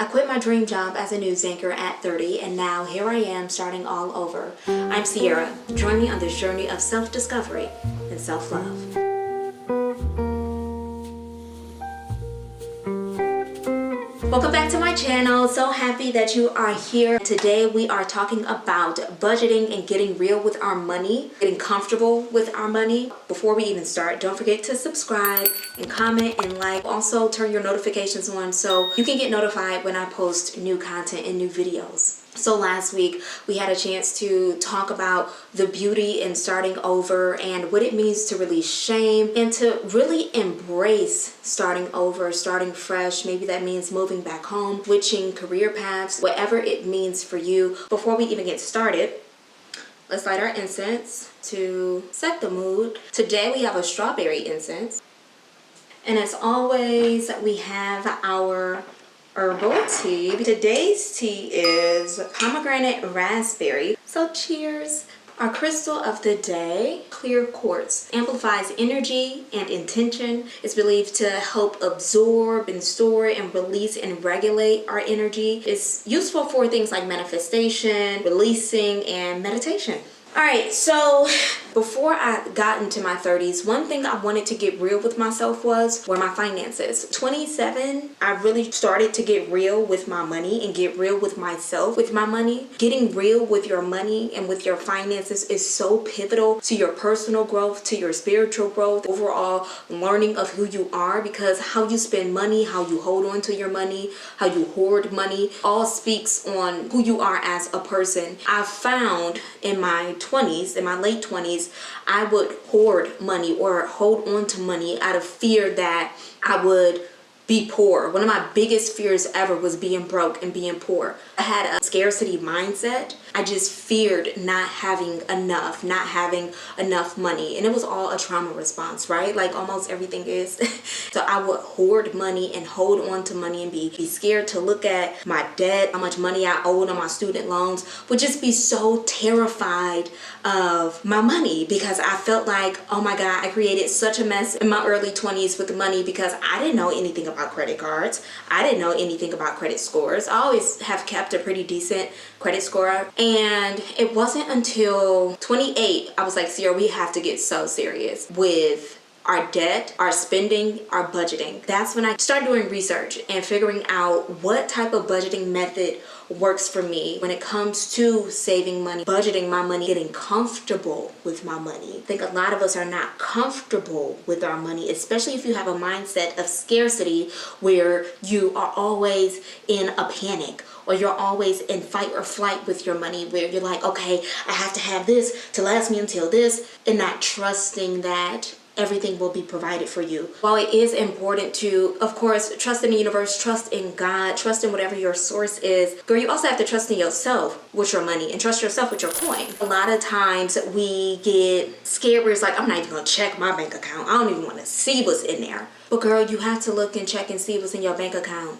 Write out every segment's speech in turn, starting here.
I quit my dream job as a news anchor at 30, and now here I am starting all over. I'm Sierra. Join me on this journey of self-discovery and self-love. Welcome back to my channel. So happy that you are here. Today we are talking about budgeting and getting real with our money, getting comfortable with our money. Before we even start, don't forget to subscribe and comment and like. Also turn your notifications on so you can get notified when I post new content and new videos. So last week we had a chance to talk about the beauty in starting over and what it means to release shame and to really embrace starting over, starting fresh. Maybe that means moving back home, switching career paths, whatever it means for you. Before we even get started, let's light our incense to set the mood. Today we have a strawberry incense. And as always, we have our herbal tea. Today's tea is pomegranate raspberry. So cheers. Our crystal of the day, clear quartz, amplifies energy and intention. It's believed to help absorb and store and release and regulate our energy. It's useful for things like manifestation, releasing, and meditation. All right, so before I got into my 30s, one thing I wanted to get real with myself were my finances. 27, I really started to get real with my money and get real with myself with my money. Getting real with your money and with your finances is so pivotal to your personal growth, to your spiritual growth, overall learning of who you are, because how you spend money, how you hold on to your money, how you hoard money, all speaks on who you are as a person. I found in my 20s, in my late 20s, I would hoard money or hold on to money out of fear that I would be poor. One of my biggest fears ever was being broke and being poor. I had a scarcity mindset. I just feared not having enough money. And it was all a trauma response, right? Like almost everything is. So I would hoard money and hold on to money and be scared to look at my debt, how much money I owed on my student loans, would just be so terrified of my money because I felt like, oh my God, I created such a mess in my early 20s with money because I didn't know anything about credit cards. I didn't know anything about credit scores. I always have kept a pretty decent credit score. And it wasn't until 28, I was like, Sierra, we have to get so serious with our debt, our spending, our budgeting. That's when I started doing research and figuring out what type of budgeting method works for me when it comes to saving money, budgeting my money, getting comfortable with my money. I think a lot of us are not comfortable with our money, especially if you have a mindset of scarcity where you are always in a panic or you're always in fight or flight with your money, where you're like, okay, I have to have this to last me until this, and not trusting that everything will be provided for you. While it is important to, of course, trust in the universe, trust in God, trust in whatever your source is, girl, you also have to trust in yourself with your money and trust yourself with your coin. A lot of times we get scared where it's like, I'm not even gonna check my bank account. I don't even wanna see what's in there. But girl, you have to look and check and see what's in your bank account,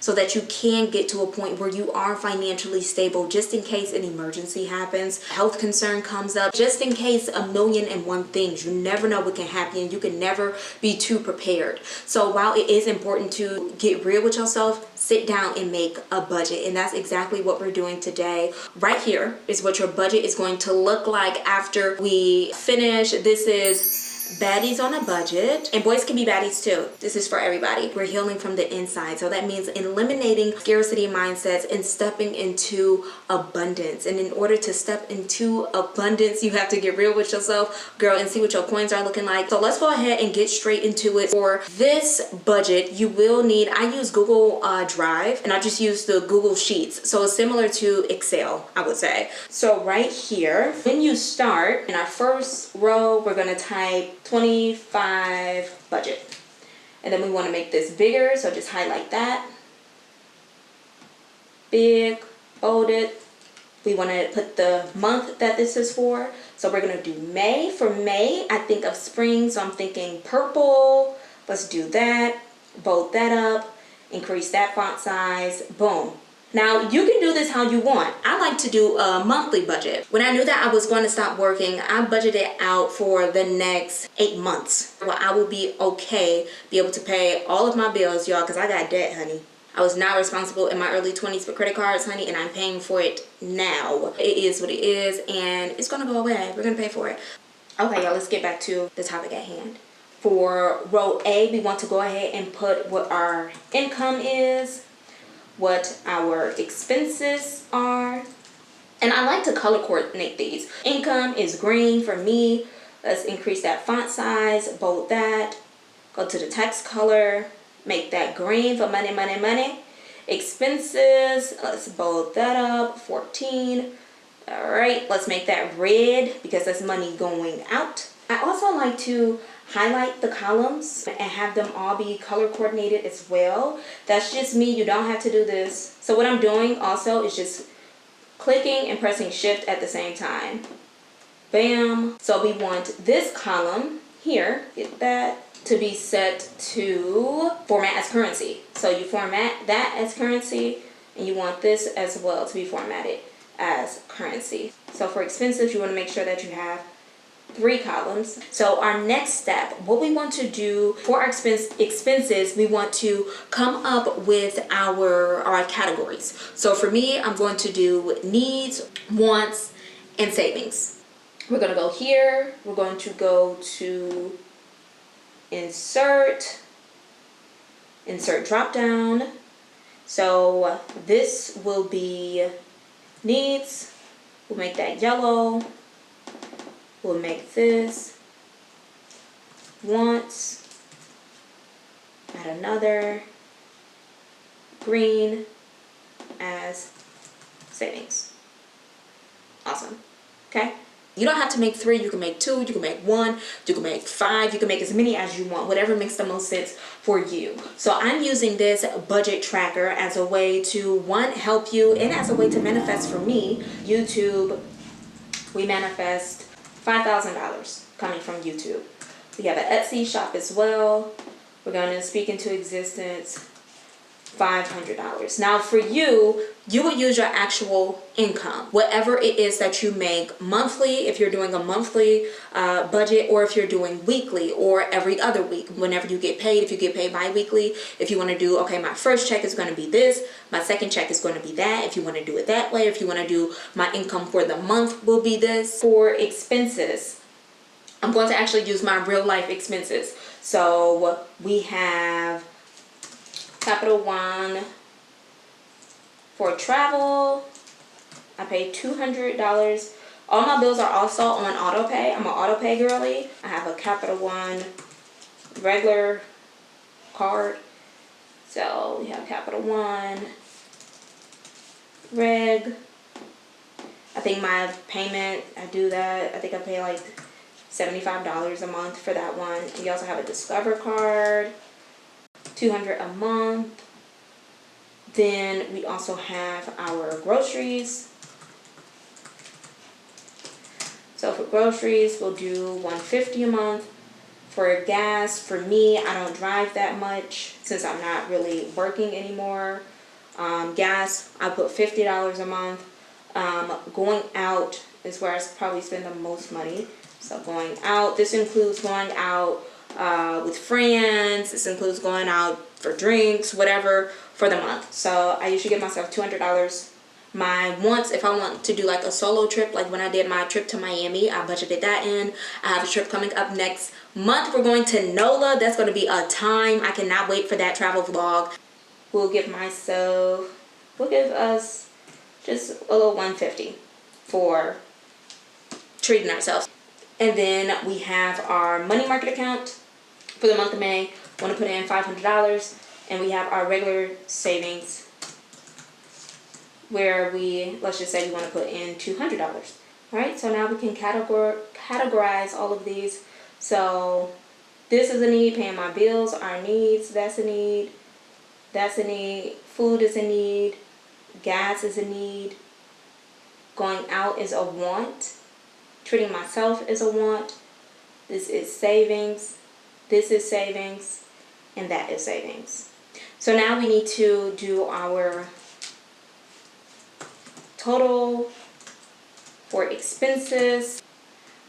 so that you can get to a point where you are financially stable, just in case an emergency happens, health concern comes up, just in case a million and one things. You never know what can happen. You can never be too prepared. So while it is important to get real with yourself, sit down and make a budget. And that's exactly what we're doing today. Right here is what your budget is going to look like after we finish. This is baddies on a budget, and boys can be baddies too. This is for everybody. We're healing from the inside. So that means eliminating scarcity mindsets and stepping into abundance. And in order to step into abundance, you have to get real with yourself, girl, and see what your coins are looking like. So let's go ahead and get straight into it. For this budget, you will need, I use Google Drive, and I just use the Google Sheets. So it's similar to Excel, I would say. So right here, when you start, in our first row, we're gonna type 25 budget, and then we want to make this bigger, so just highlight that, big, bold it. We want to put the month that this is for, so we're going to do May. For May, I think of spring, so I'm thinking purple. Let's do that, bold that up, increase that font size, boom. Now, you can do this how you want. I like to do a monthly budget. When I knew that I was going to stop working, I budgeted out for the next 8 months. Well, I will be okay, be able to pay all of my bills, y'all, because I got debt, honey. I was not responsible in my early 20s for credit cards, honey, and I'm paying for it now. It is what it is, and it's gonna go away. We're gonna pay for it. Okay, y'all, let's get back to the topic at hand. For row A, we want to go ahead and put what our income is, what our expenses are, and I like to color coordinate these. Income is green for me. Let's increase that font size, bold that, go to the text color, make that green for money, money, money. Expenses, let's bold that up, 14. All right, let's make that red because that's money going out. I also like to highlight the columns and have them all be color coordinated as well. That's just me, you don't have to do this. So what I'm doing also is just clicking and pressing shift at the same time. Bam. So we want this column here, get that, to be set to format as currency. So you format that as currency, and you want this as well to be formatted as currency. So for expenses, you want to make sure that you have 3 columns. So our next step, what we want to do for our expenses, we want to come up with our categories. So for me, I'm going to do needs, wants, and savings. We're going to go here. We're going to go to insert drop down. So this will be needs. We'll make that yellow. We'll make this wants, add another green as savings. Awesome. Okay. You don't have to make 3, you can make 2, you can make 1, you can make 5, you can make as many as you want, whatever makes the most sense for you. So I'm using this budget tracker as a way to, 1, help you, and as a way to manifest for me. YouTube, we manifest $5,000 coming from YouTube. We have an Etsy shop as well. We're going to speak into existence $500. Now for you, you would use your actual income, whatever it is that you make monthly, if you're doing a monthly budget, or if you're doing weekly or every other week, whenever you get paid. If you get paid bi-weekly, if you want to do, okay, my first check is going to be this, my second check is going to be that, if you want to do it that way, if you want to do my income for the month will be this. For expenses, I'm going to actually use my real life expenses. So we have Capital One for travel. I pay $200. All my bills are also on auto pay. I'm an auto pay girly. I have a Capital One regular card. So we have Capital One reg. I think my payment, I do that. I think I pay like $75 a month for that one. You also have a Discover card. $200 a month. Then we also have our groceries. So for groceries, we'll do $150 a month. For gas, for me, I don't drive that much since I'm not really working anymore. Gas, I put $50 a month. Going out is where I probably spend the most money. So going out, this includes going out with friends. This includes going out for drinks, whatever, for the month. So I usually give myself $200. My wants, if I want to do like a solo trip, like when I did my trip to Miami, I budgeted that in. I have a trip coming up next month. We're going to NOLA. That's going to be a time. I cannot wait for that travel vlog. We'll give us just a little $150 for treating ourselves. And then we have our money market account for the month of May. Want to put in $500, and we have our regular savings where let's just say we want to put in $200. All right, so now we can categorize all of these. So this is a need, paying my bills, our needs, that's a need, food is a need, gas is a need, going out is a want, treating myself is a want, this is savings, this is savings, and that is savings. So now we need to do our total for expenses,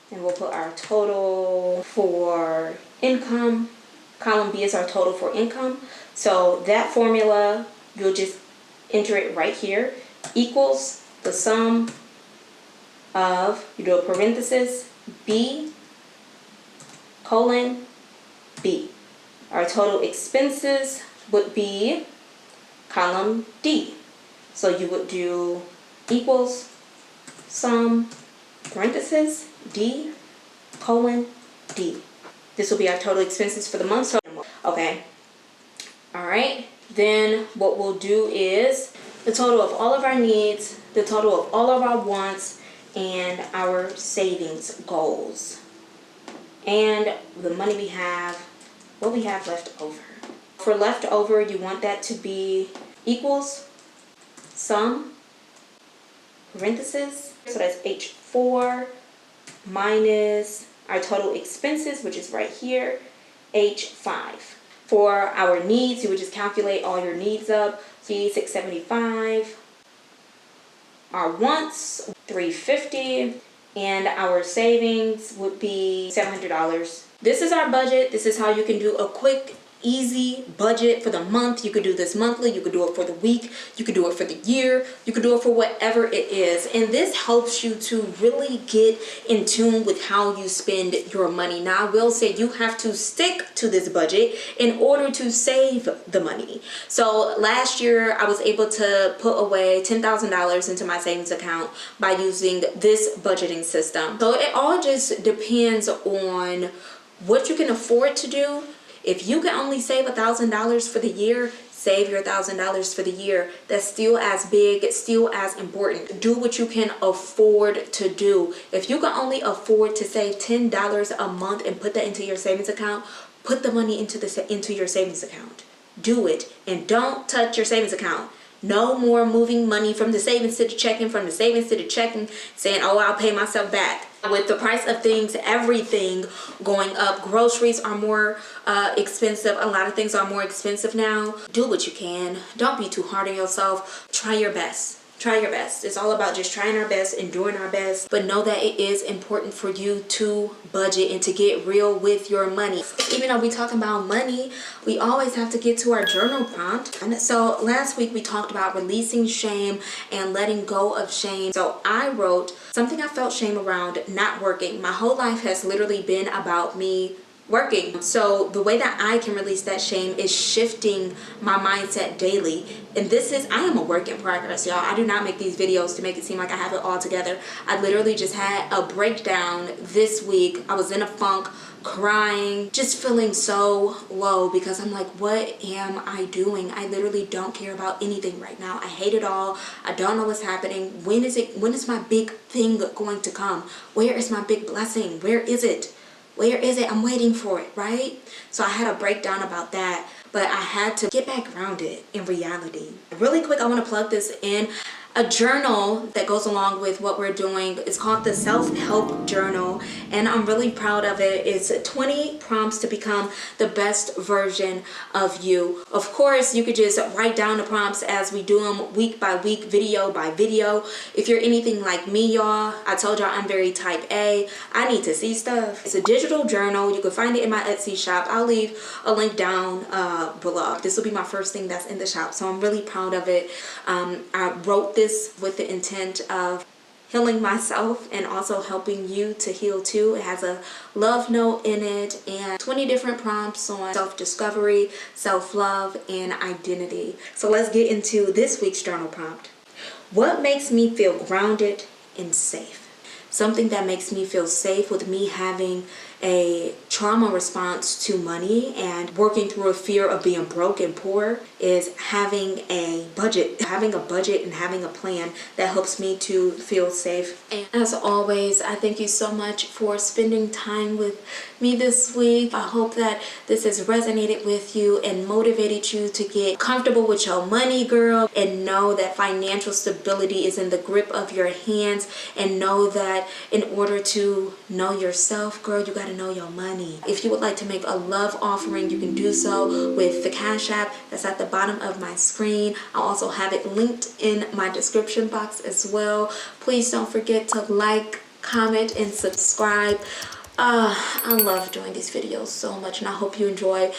and we'll put our total for income. Column B is our total for income. So that formula you'll just enter it right here, equals the sum of, you do a parenthesis, B colon B. Our total expenses would be column D. So you would do equals sum parenthesis D colon D. This will be our total expenses for the month. So, okay. All right. Then what we'll do is the total of all of our needs, the total of all of our wants, and our savings goals. And the money we have, what we have left over. For leftover, you want that to be equals sum parenthesis. So that's H4 minus our total expenses, which is right here, H5. For our needs, you would just calculate all your needs up. So $675. Our wants, $350. And our savings would be $700. This is our budget. This is how you can do a quick, easy budget for the month. You could do this monthly, you could do it for the week, you could do it for the year, you could do it for whatever it is. And this helps you to really get in tune with how you spend your money. Now, I will say you have to stick to this budget in order to save the money. So last year I was able to put away $10,000 into my savings account by using this budgeting system. So it all just depends on what you can afford to do. If you can only save $1,000 for the year, save your $1,000 for the year. That's still as big, still as important. Do what you can afford to do. If you can only afford to save $10 a month and put that into your savings account, put the money into your savings account. Do it, and don't touch your savings account. No more moving money from the savings to the checking, from the savings to the checking, saying, oh, I'll pay myself back. With the price of things, everything going up, groceries are more expensive. A lot of things are more expensive now. Do what you can. Don't be too hard on yourself. Try your best. Try your best. It's all about just trying our best and doing our best. But know that it is important for you to budget and to get real with your money. Even though we talking about money, we always have to get to our journal prompt. And so last week we talked about releasing shame and letting go of shame. So I wrote something I felt shame around not working. My whole life has literally been about me working. So the way that I can release that shame is shifting my mindset daily. And I am a work in progress, y'all. I do not make these videos to make it seem like I have it all together. I literally just had a breakdown this week. I was in a funk, crying, just feeling so low because I'm like, what am I doing? I literally don't care about anything right now. I hate it all. I don't know what's happening. When is my big thing going to come? Where is my big blessing? Where is it? Where is it? I'm waiting for it, right? So I had a breakdown about that, but I had to get back grounded in reality. Really quick, I want to plug this in. A journal that goes along with what we're doing is called the Self-Help Journal, and I'm really proud of it. It's 20 prompts to become the best version of you. Of course, you could just write down the prompts as we do them week by week, video by video. If you're anything like me, y'all, I told y'all I'm very type A. I need to see stuff. It's a digital journal. You can find it in my Etsy shop. I'll leave a link down below. This will be my first thing that's in the shop, so I'm really proud of it. I wrote this with the intent of healing myself and also helping you to heal too. It has a love note in it and 20 different prompts on self-discovery, self-love, and identity. So let's get into this week's journal prompt. What makes me feel grounded and safe? Something that makes me feel safe with me having a trauma response to money and working through a fear of being broke and poor is having a budget. Having a budget and having a plan that helps me to feel safe. And as always, I thank you so much for spending time with me this week. I hope that this has resonated with you and motivated you to get comfortable with your money, girl, and know that financial stability is in the grip of your hands, and know that in order to know yourself, girl, you gotta know your money. If you would like to make a love offering, you can do so with the Cash App that's at the bottom of my screen. I'll also have it linked in my description box as well. Please don't forget to like, comment, and subscribe. I love doing these videos so much, and I hope you enjoy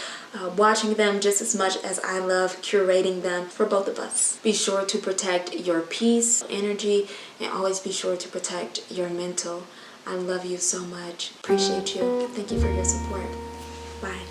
watching them just as much as I love curating them for both of us. Be sure to protect your peace, energy, and always be sure to protect your mental. I love you so much. Appreciate you. Thank you for your support. Bye.